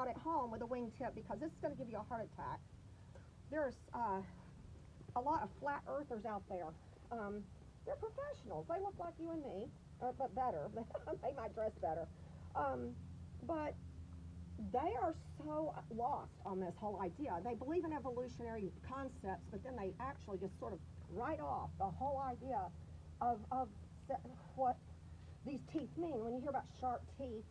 out at home with a wingtip because this is going to give you a heart attack. There's a lot of flat earthers out there. They're professionals. They look like you and me, but better. They might dress better. But they are so lost on this whole idea. They believe in evolutionary concepts, but then they actually just sort of write off the whole idea of what these teeth mean. When you hear about sharp teeth,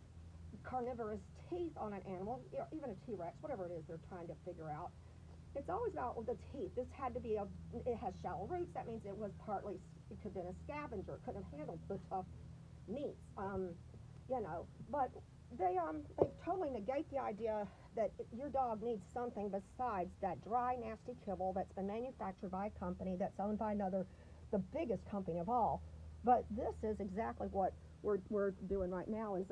carnivorous teeth on an animal, even a T-Rex, whatever it is they're trying to figure out, it's always about the teeth. This had to be it has shallow roots. That means it was partly, it could have been a scavenger. It couldn't have handled the tough meats, you know. But they totally negate the idea that your dog needs something besides that dry, nasty kibble that's been manufactured by a company that's owned by another, the biggest company of all. But this is exactly what we're doing right now is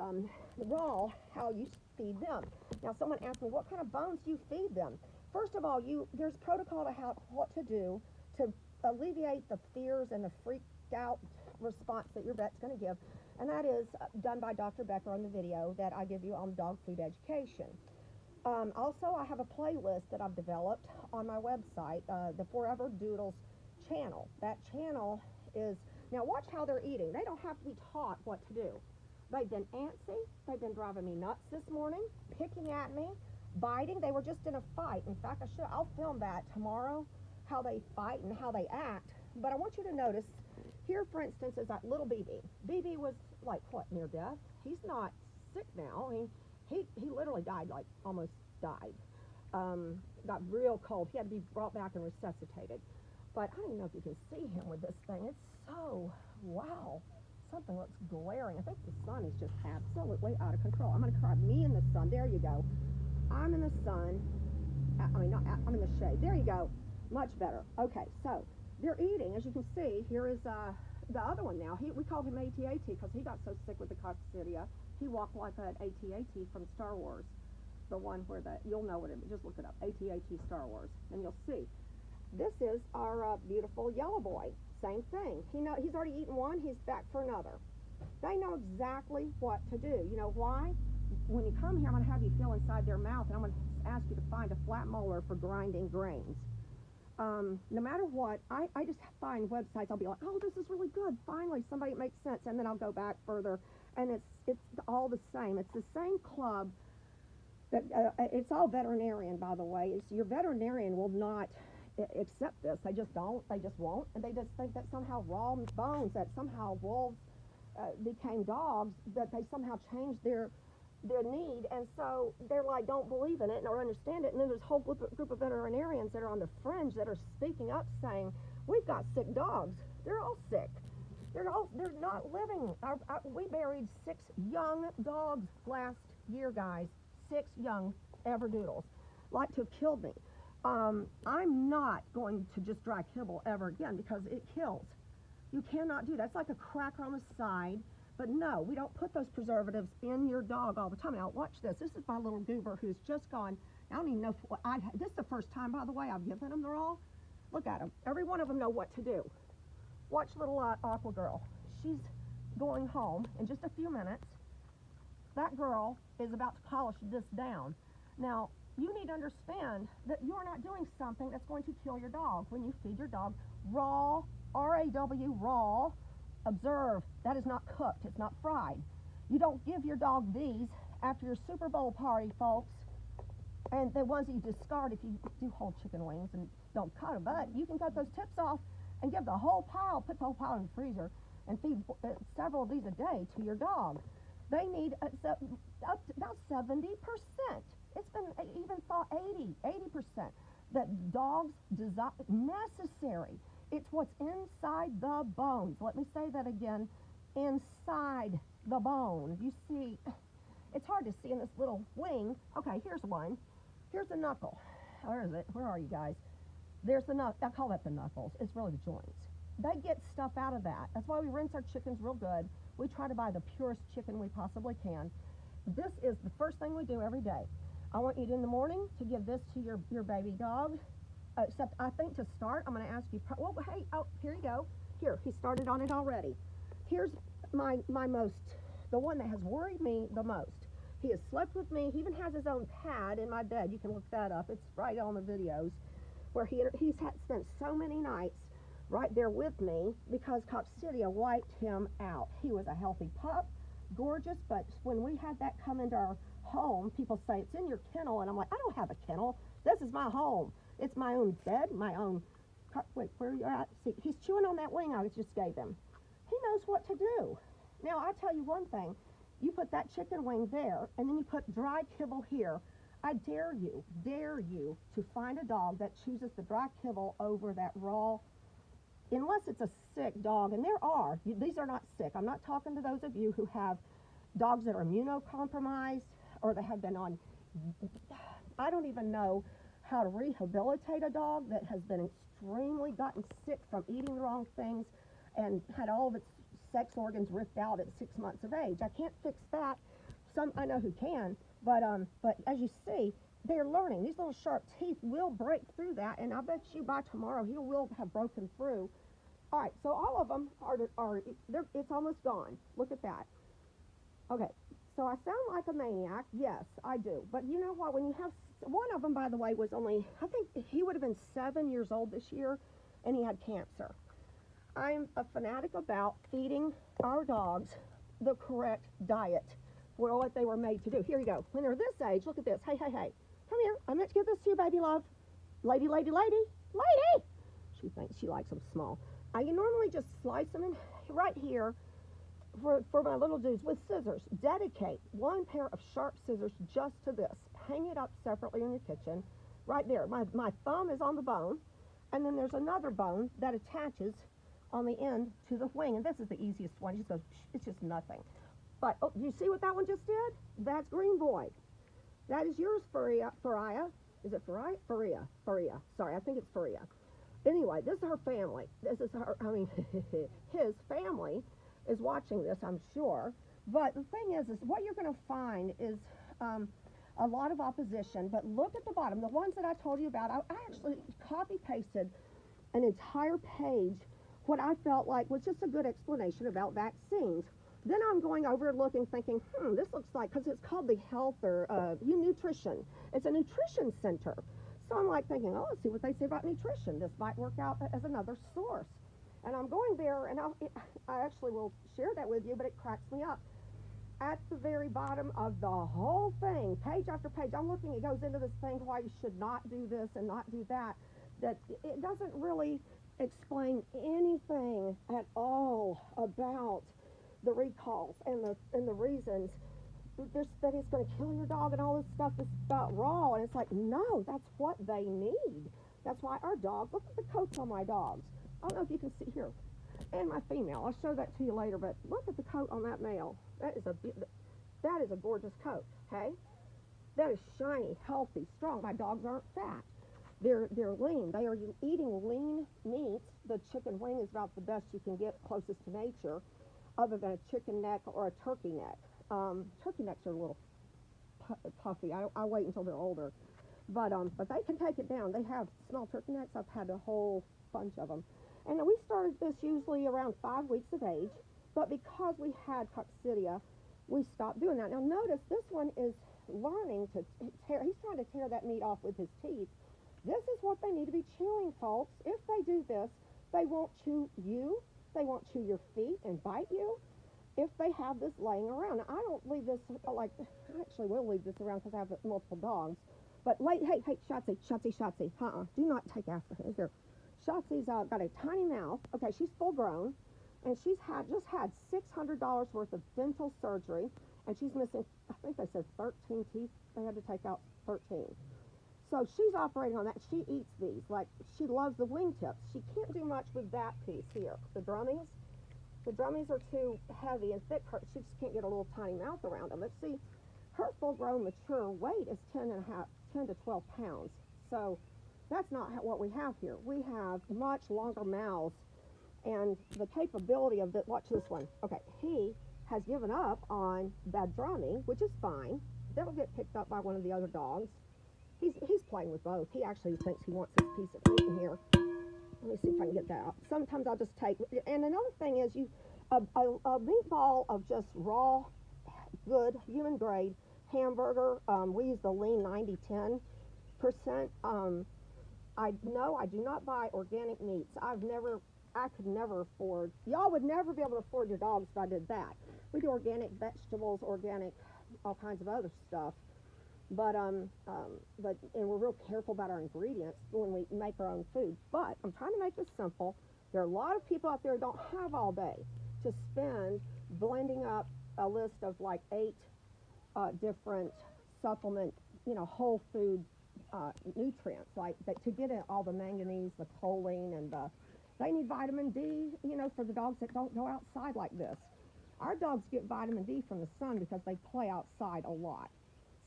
raw, how you feed them. Now, someone asked me, what kind of bones do you feed them? First of all, there's protocol to what to do to alleviate the fears and the freaked out response that your vet's going to give. And that is done by Dr. Becker on the video that I give you on dog food education. Also, I have a playlist that I've developed on my website, the MyEverdoodles channel. That channel is, now watch how they're eating. They don't have to be taught what to do. They've been antsy. They've been driving me nuts this morning, picking at me, biting. They were just in a fight. In fact, I'll film that tomorrow, how they fight and how they act. But I want you to notice, here, for instance, is that little BB. BB was like, what, near death? He's not sick now. He literally died, like almost died. Got real cold. He had to be brought back and resuscitated. But I don't even know if you can see him with this thing. It's so, wow. Something looks glaring. I think the sun is just absolutely out of control. I'm going to try me in the sun. There you go. I'm in the sun. I'm in the shade. There you go. Much better. Okay, so they're eating. As you can see, here is the other one now. We called him AT-AT because he got so sick with the coccidia. He walked like an AT-AT from Star Wars. The one where you'll know what it is. Just look it up. AT-AT Star Wars. And you'll see. This is our beautiful yellow boy. Same thing. He's already eaten one. He's back for another. They know exactly what to do. You know why? When you come here, I'm going to have you feel inside their mouth, and I'm going to ask you to find a flat molar for grinding grains. No matter what, I just find websites, I'll be like, oh, this is really good. Finally, somebody makes sense. And then I'll go back further, and it's all the same. It's the same club. That it's all veterinarian, by the way. Your veterinarian will not accept this. They just don't. They just won't. And they just think that somehow raw bones, that somehow wolves became dogs, that they somehow changed their need, and so they're like, don't believe in it or understand it. And then there's a whole group of veterinarians that are on the fringe that are speaking up saying, we've got sick dogs. They're all sick. They're not living. We buried 6 young dogs last year, guys. 6 young Everdoodles. Like to have killed me. I'm not going to just dry kibble ever again because it kills. You cannot do that. It's like a cracker on the side. But no, we don't put those preservatives in your dog all the time. Now watch this. This is my little goober who's just gone. I don't even know this is the first time, by the way, I've given them the raw. Look at them. Every one of them know what to do. Watch little Aqua Girl. She's going home in just a few minutes. That girl is about to polish this down. Now, you need to understand that you're not doing something that's going to kill your dog when you feed your dog raw, R-A-W, raw. Observe, that is not cooked. It's not fried. You don't give your dog these after your Super Bowl party, folks. And the ones that you discard if you do whole chicken wings and don't cut them. But you can cut those tips off and give the whole pile, put the whole pile in the freezer, and feed several of these a day to your dog. They need up to about 70%. It's been even thought 80%. That dogs desire, necessary. It's what's inside the bones. Let me say that again. Inside the bone. You see, it's hard to see in this little wing. Okay, here's one. Here's the knuckle. Where is it? Where are you guys? There's the knuckle. I call that the knuckles. It's really the joints. They get stuff out of that. That's why we rinse our chickens real good. We try to buy the purest chicken we possibly can. This is the first thing we do every day. I want you to, in the morning, to give this to your baby dog. Except I think to start, I'm going to ask you, well, hey, oh, here you go. Here, he started on it already. Here's the one that has worried me the most. He has slept with me. He even has his own pad in my bed. You can look that up. It's right on the videos where he's spent so many nights right there with me because coccidia wiped him out. He was a healthy pup, gorgeous, but when we had that come into our home, people say, it's in your kennel, and I'm like, I don't have a kennel. This is my home. It's my own bed, my own... Wait, where are you at? See, he's chewing on that wing I just gave him. He knows what to do. Now, I'll tell you one thing. You put that chicken wing there, and then you put dry kibble here. I dare you to find a dog that chooses the dry kibble over that raw, unless it's a sick dog, and there are. These are not sick. I'm not talking to those of you who have dogs that are immunocompromised or that have been on, I don't even know how to rehabilitate a dog that has been extremely gotten sick from eating the wrong things and had all of its sex organs ripped out at 6 months of age. I can't fix that. Some I know who can, but as you see, they're learning. These little sharp teeth will break through that, and I bet you by tomorrow he will have broken through. All right, so all of them it's almost gone. Look at that. Okay, so I sound like a maniac. Yes, I do. But you know what? When you have one of them, by the way, was only, I think he would have been 7 years old this year, and he had cancer. I'm a fanatic about feeding our dogs the correct diet for what they were made to do. Here you go. When they're this age, look at this. Hey, hey, hey. Come here. I meant to give this to you, baby love. Lady, lady, lady. Lady! She thinks she likes them small. I normally just slice them in right here for my little dudes with scissors. Dedicate one pair of sharp scissors just to this. Hang it up separately in your kitchen. Right there. My thumb is on the bone, and then there's another bone that attaches on the end to the wing, and this is the easiest one. It just goes, it's just nothing. But, oh, you see what that one just did? That's Green Boy. That is yours, Faria. Is it Faria? Faria. Sorry, I think it's Faria. Anyway, this is her family. This is her, his family is watching this, I'm sure. But the thing is what you're going to find is a lot of opposition. But look at the bottom. The ones that I told you about, I actually copy-pasted an entire page, what I felt like was just a good explanation about vaccines. Then I'm going over and looking, thinking, this looks like, because it's called the Health or Nutrition. It's a nutrition center. So I'm like thinking, oh, let's see what they say about nutrition. This might work out as another source. And I'm going there, and I actually will share that with you, but it cracks me up. At the very bottom of the whole thing, page after page, I'm looking, it goes into this thing why you should not do this and not do that, that it doesn't really explain anything at all about the recalls and the reasons that it's going to kill your dog and all this stuff is about raw. And it's like, no, that's what they need. That's why our dogs, look at the coats on my dogs. I don't know if you can see here. And my female, I'll show that to you later, but look at the coat on that male. That is a gorgeous coat, okay? That is shiny, healthy, strong. My dogs aren't fat. They're lean. They are eating lean meats. The chicken wing is about the best you can get closest to nature, other than a chicken neck or a turkey neck. Turkey necks are a little puffy. I wait until they're older. But they can take it down. They have small turkey necks. I've had a whole bunch of them. And we started this usually around 5 weeks of age, but because we had coccidia, we stopped doing that. Now notice this one is learning to tear. He's trying to tear that meat off with his teeth. This is what they need to be chewing, folks. If they do this, they won't chew you. They won't chew your feet and bite you if they have this laying around. Now, I don't leave this, I actually will leave this around because I have multiple dogs. But wait, hey, Shotzi, do not take after her. Here. Shotzi's got a tiny mouth. Okay, she's full grown, and she's just had $600 worth of dental surgery, and she's missing, I think they said 13 teeth. They had to take out 13. So she's operating on that. She eats these. Like, she loves the wingtips. She can't do much with that piece here. The drummies. The drummies are too heavy and thick. She just can't get a little tiny mouth around them. But see, her full-grown mature weight is 10 to 12 pounds. So that's not what we have here. We have much longer mouths and the capability of the, watch this one. Okay, he has given up on that drummy, which is fine. That'll get picked up by one of the other dogs. He's playing with both. He actually thinks he wants this piece of meat in here. Let me see if I can get that out. Sometimes I'll just take, and another thing is a meatball of just raw, good, human grade, hamburger, we use the lean 90-10%. I do not buy organic meats. I could never afford, y'all would never be able to afford your dogs if I did that. We do organic vegetables, organic, all kinds of other stuff. But and we're real careful about our ingredients when we make our own food. But I'm trying to make this simple. There are a lot of people out there who don't have all day to spend blending up a list of like 8 different supplement, whole food nutrients, like that, to get in all the manganese, the choline, and they need vitamin D, for the dogs that don't go outside like this. Our dogs get vitamin D from the sun because they play outside a lot.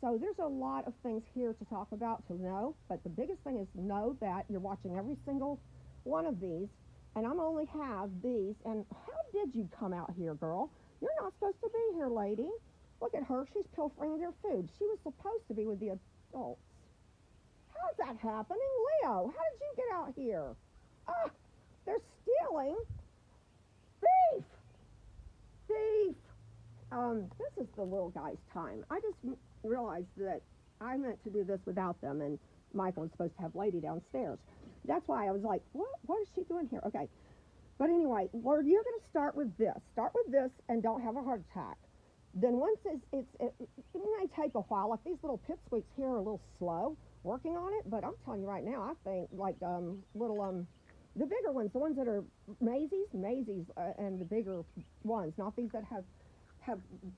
So there's a lot of things here to talk about, to know, but the biggest thing is know that you're watching every single one of these, and I'm only have these. And how did you come out here, girl? You're not supposed to be here, lady. Look at her. She's pilfering their food. She was supposed to be with the adults. How's that happening? Leo, how did you get out here? Ah, they're stealing. Thief! Thief! This is the little guy's time. I just realized that I meant to do this without them, and Michael was supposed to have Lady downstairs. That's why I was like, what is she doing here? Okay. But anyway, Lord, you're going to start with this. Start with this and don't have a heart attack. Then once it may take a while. Like these little pipsqueaks here are a little slow working on it, but I'm telling you right now, I think like the bigger ones, the ones that are Maisie's, and the bigger ones, not these that have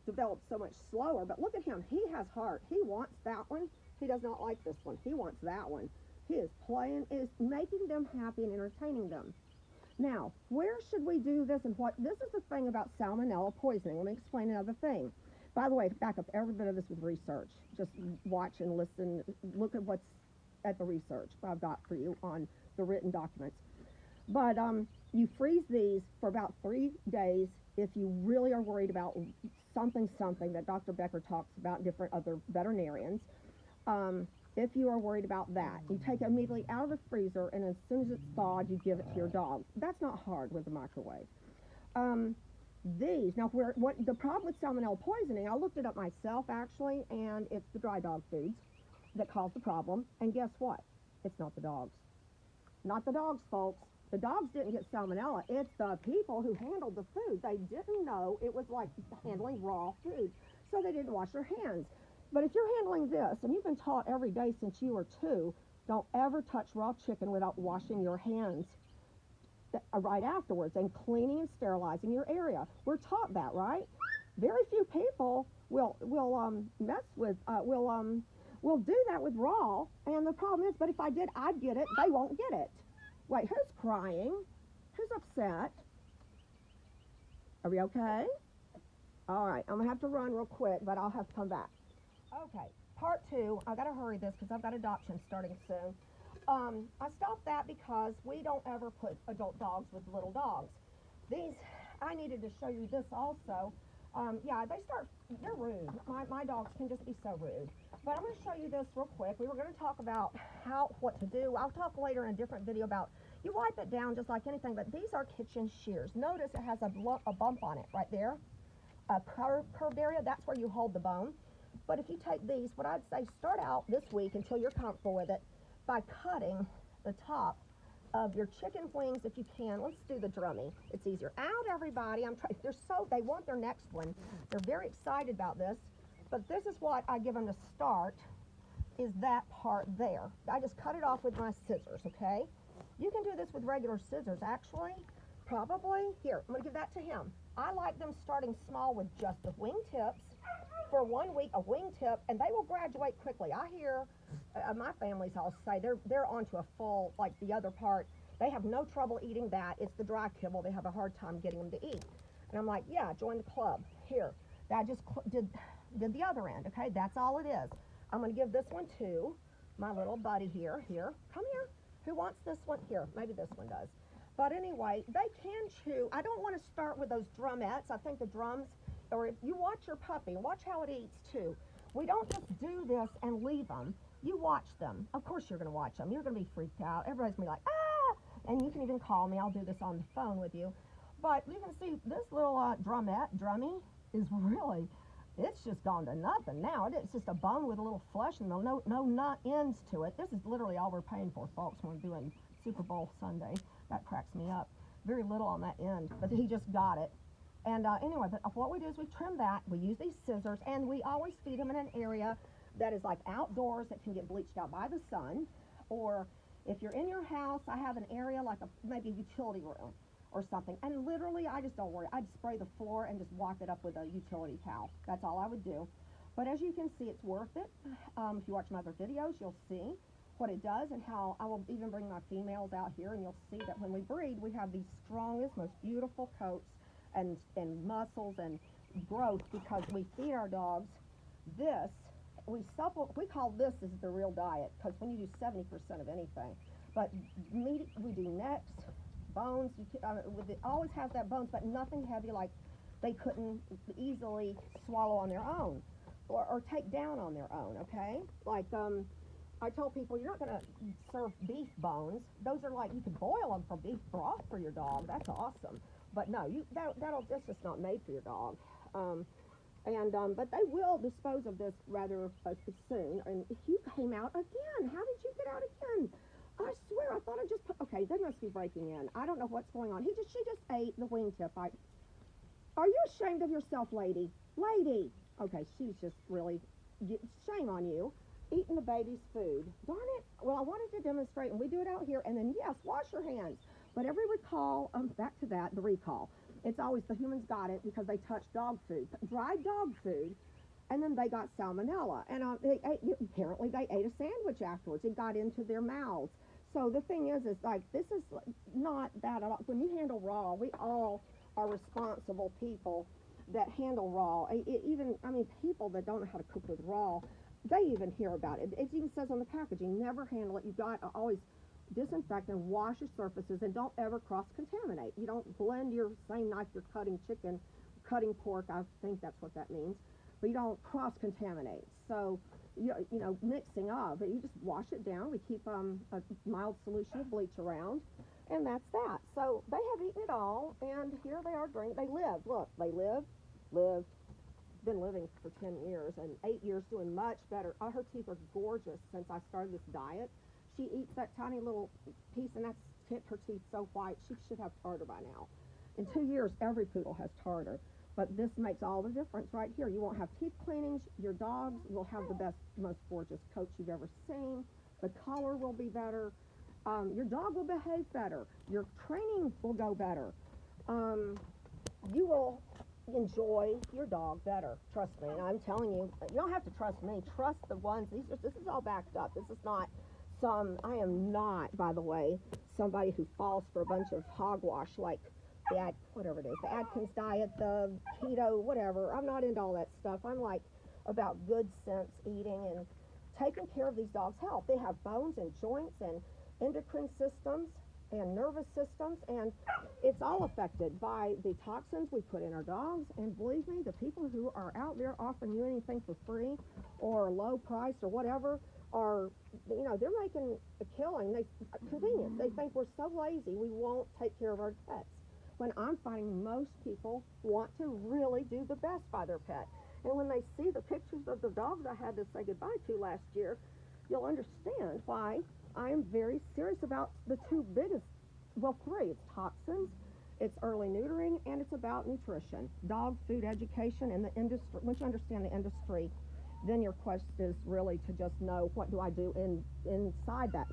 developed so much slower. But look at him. He has heart. He wants that one. He does not like this one. He wants that one. He is making them happy and entertaining them. Now, where should we do this, and what? This is the thing about salmonella poisoning. Let me explain another thing. By the way, back up every bit of this with research. Just watch and listen. Look at what's at the research I've got for you on the written documents. But you freeze these for about 3 days if you really are worried about something that Dr. Becker talks about, different other veterinarians. If you are worried about that, you take it immediately out of the freezer, and as soon as it's thawed, you give it to your dog. That's not hard with the microwave. Now, what the problem with salmonella poisoning, I looked it up myself, actually, and it's the dry dog foods that cause the problem. And guess what? It's not the dogs. Not the dogs, folks. The dogs didn't get salmonella. It's the people who handled the food. They didn't know it was like handling raw food, so they didn't wash their hands. But if you're handling this, and you've been taught every day since you were 2, don't ever touch raw chicken without washing your hands right afterwards and cleaning and sterilizing your area. We're taught that, right? Very few people will do that with raw, and the problem is, but if I did, I'd get it. They won't get it. Wait, who's crying? Who's upset? Are we okay? All right, I'm going to have to run real quick, but I'll have to come back. Okay, part 2. I got to hurry this because I've got adoption starting soon. I stopped that because we don't ever put adult dogs with little dogs. I needed to show you this also. Yeah, they're rude. My dogs can just be so rude. But I'm going to show you this real quick. We were going to talk about what to do. I'll talk later in a different video about, you wipe it down just like anything, but these are kitchen shears. Notice it has a bump on it right there. A curved area, that's where you hold the bone. But if you take these, what I'd say, start out this week until you're comfortable with it by cutting the top of your chicken wings if you can. Let's do the drummy. It's easier. Out, everybody. They want their next one. They're very excited about this. But this is what I give them to start, is that part there. I just cut it off with my scissors, okay? You can do this with regular scissors, actually. Probably. Here, I'm going to give that to him. I like them starting small with just the wing tips. For 1 week, a wing tip, and they will graduate quickly. I hear my family's all say they're onto a full, like the other part. They have no trouble eating that. It's the dry kibble they have a hard time getting them to eat. And I'm like, yeah, join the club. Here, that just did the other end, okay? That's all it is. I'm going to give this one to my little buddy here. Here, come here. Who wants this one? Here, maybe this one does. But anyway, they can chew. I don't want to start with those drumettes. I think the drums, or if you watch your puppy, watch how it eats too. We don't just do this and leave them. You watch them. Of course you're going to watch them. You're going to be freaked out. Everybody's going to be like, ah! And you can even call me. I'll do this on the phone with you. But you can see this little drummy is really it's just gone to nothing now. It's just a bone with a little flesh and no nut ends to it. This is literally all we're paying for, folks, when we're doing Super Bowl Sunday. That cracks me up. Very little on that end, but he just got it. And anyway, but what we do is we trim that. We use these scissors, and we always feed them in an area that is like outdoors that can get bleached out by the sun. Or if you're in your house, I have an area like maybe a utility room or something. And literally, I just don't worry. I'd spray the floor and just wipe it up with a utility towel. That's all I would do. But as you can see, it's worth it. If you watch my other videos, you'll see what it does and how I will even bring my females out here, and you'll see that when we breed, we have the strongest, most beautiful coats and muscles and growth because we feed our dogs this. We call this is the real diet because when you do 70% of anything, but meat, we do necks, bones. It always has that bones, but nothing heavy like they couldn't easily swallow on their own or take down on their own. Okay, like I tell people, you're not going to serve beef bones. Those are like, you can boil them for beef broth for your dog. That's awesome. But no, that's just not made for your dog. But they will dispose of this rather soon. And if you came out again, how did you get out again? I swear, I thought I just okay, they must be breaking in. I don't know what's going on. She just ate the wingtip. Are you ashamed of yourself, lady? Lady! Okay, she's just really, shame on you. Eating the baby's food. Darn it. Well, I wanted to demonstrate, and we do it out here, and then, yes, wash your hands. But every recall, back to that, the recall, it's always the humans got it because they touched dog food, dried dog food, and then they got salmonella. And apparently they ate a sandwich afterwards. It got into their mouths. So the thing is like, this is not that at all. When you handle raw, we all are responsible people that handle raw. People that don't know how to cook with raw, they even hear about it. It even says on the packaging, never handle it. You've got to always disinfect and wash your surfaces, and don't ever cross-contaminate. You don't blend your same knife you're cutting chicken, cutting pork, I think that's what that means, but you don't cross-contaminate. So, mixing up, you just wash it down. We keep a mild solution of bleach around, and that's that. So they have eaten it all, and here they are drinking. They live. Look, they live, been living for 10 years, and 8 years doing much better. Her teeth are gorgeous since I started this diet. She eats that tiny little piece, and that's kept her teeth so white. She should have tartar by now. In 2 years, every poodle has tartar. But this makes all the difference right here. You won't have teeth cleanings. Your dogs will have the best, most gorgeous coats you've ever seen. The color will be better. Your dog will behave better. Your training will go better. You will enjoy your dog better. Trust me. And I'm telling you, you don't have to trust me. Trust the ones. This is all backed up. This is not I am not, by the way, somebody who falls for a bunch of hogwash like whatever it is, the Atkins diet, the keto, whatever. I'm not into all that stuff. I'm like about good sense eating and taking care of these dogs' health. They have bones and joints and endocrine systems and nervous systems, and it's all affected by the toxins we put in our dogs. And believe me, the people who are out there offering you anything for free or low price or whatever are, they're making a killing. Convenience. They think we're so lazy we won't take care of our pets. When I'm finding most people want to really do the best by their pet. And when they see the pictures of the dogs I had to say goodbye to last year, you'll understand why I am very serious about the two biggest, three. It's toxins, it's early neutering, and it's about nutrition. Dog food education and the industry. Once you understand the industry, then your quest is really to just know, what do I do inside that?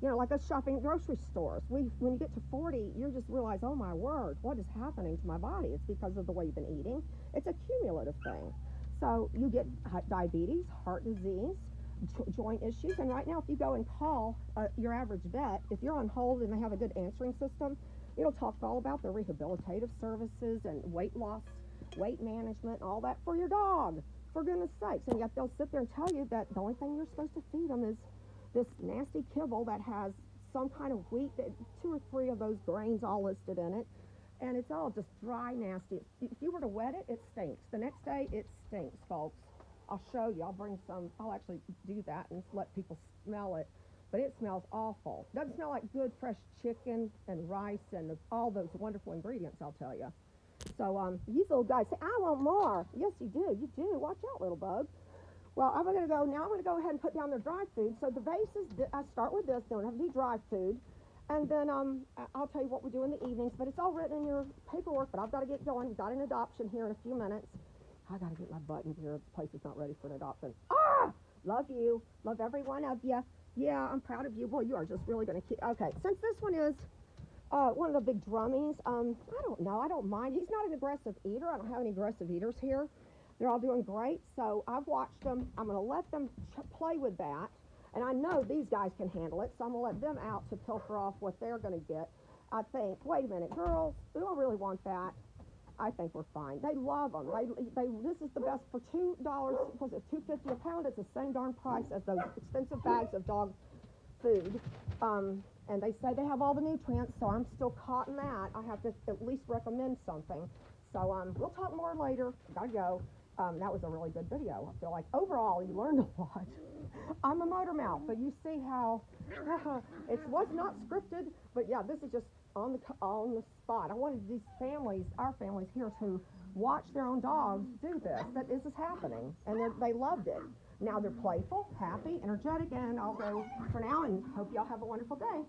Like us shopping at grocery stores. When you get to 40, you just realize, oh my word, what is happening to my body? It's because of the way you've been eating. It's a cumulative thing. So you get diabetes, heart disease, joint issues. And right now, if you go and call your average vet, if you're on hold and they have a good answering system, it'll talk all about the rehabilitative services and weight loss, weight management, all that for your dog, for goodness sakes. And yet they'll sit there and tell you that the only thing you're supposed to feed them is this nasty kibble that has some kind of wheat, 2 or 3 of those grains all listed in it, and it's all just dry, nasty. If you were to wet it, it stinks. The next day, it stinks, folks. I'll show you. I'll bring some. I'll actually do that and let people smell it, but it smells awful. Doesn't smell like good fresh chicken and rice and all those wonderful ingredients, I'll tell you. So these little guys say, I want more. Yes, you do. You do. Watch out, little bug. Well, I'm going to go ahead and put down their dry food. So the vases, I start with this. Don't have to do dry food. And then I'll tell you what we do in the evenings. But it's all written in your paperwork. But I've got to get going. We've got an adoption here in a few minutes. I got to get my butt in here. The place is not ready for an adoption. Ah! Love you. Love every one of you. Yeah, I'm proud of you. Boy, you are just really going to keep. Okay, since this one is one of the big drummies, I don't know. I don't mind. He's not an aggressive eater. I don't have any aggressive eaters here. They're all doing great. So I've watched them. I'm going to let them play with that. And I know these guys can handle it. So I'm going to let them out to pilfer off what they're going to get. I think, wait a minute, girls, we don't really want that. I think we're fine. They love them. This is the best for $2. Was it $2.50 a pound? It's the same darn price as those expensive bags of dog food. And they say they have all the nutrients, so I'm still caught in that. I have to at least recommend something. So we'll talk more later. Gotta go. That was a really good video. I feel like overall you learned a lot. I'm a motor mouth, but you see how it was not scripted. But yeah, this is just on the spot. I wanted these families, our families here, to watch their own dogs do this. That this is happening, and they loved it. Now they're playful, happy, energetic, and I'll go for now. And hope y'all have a wonderful day.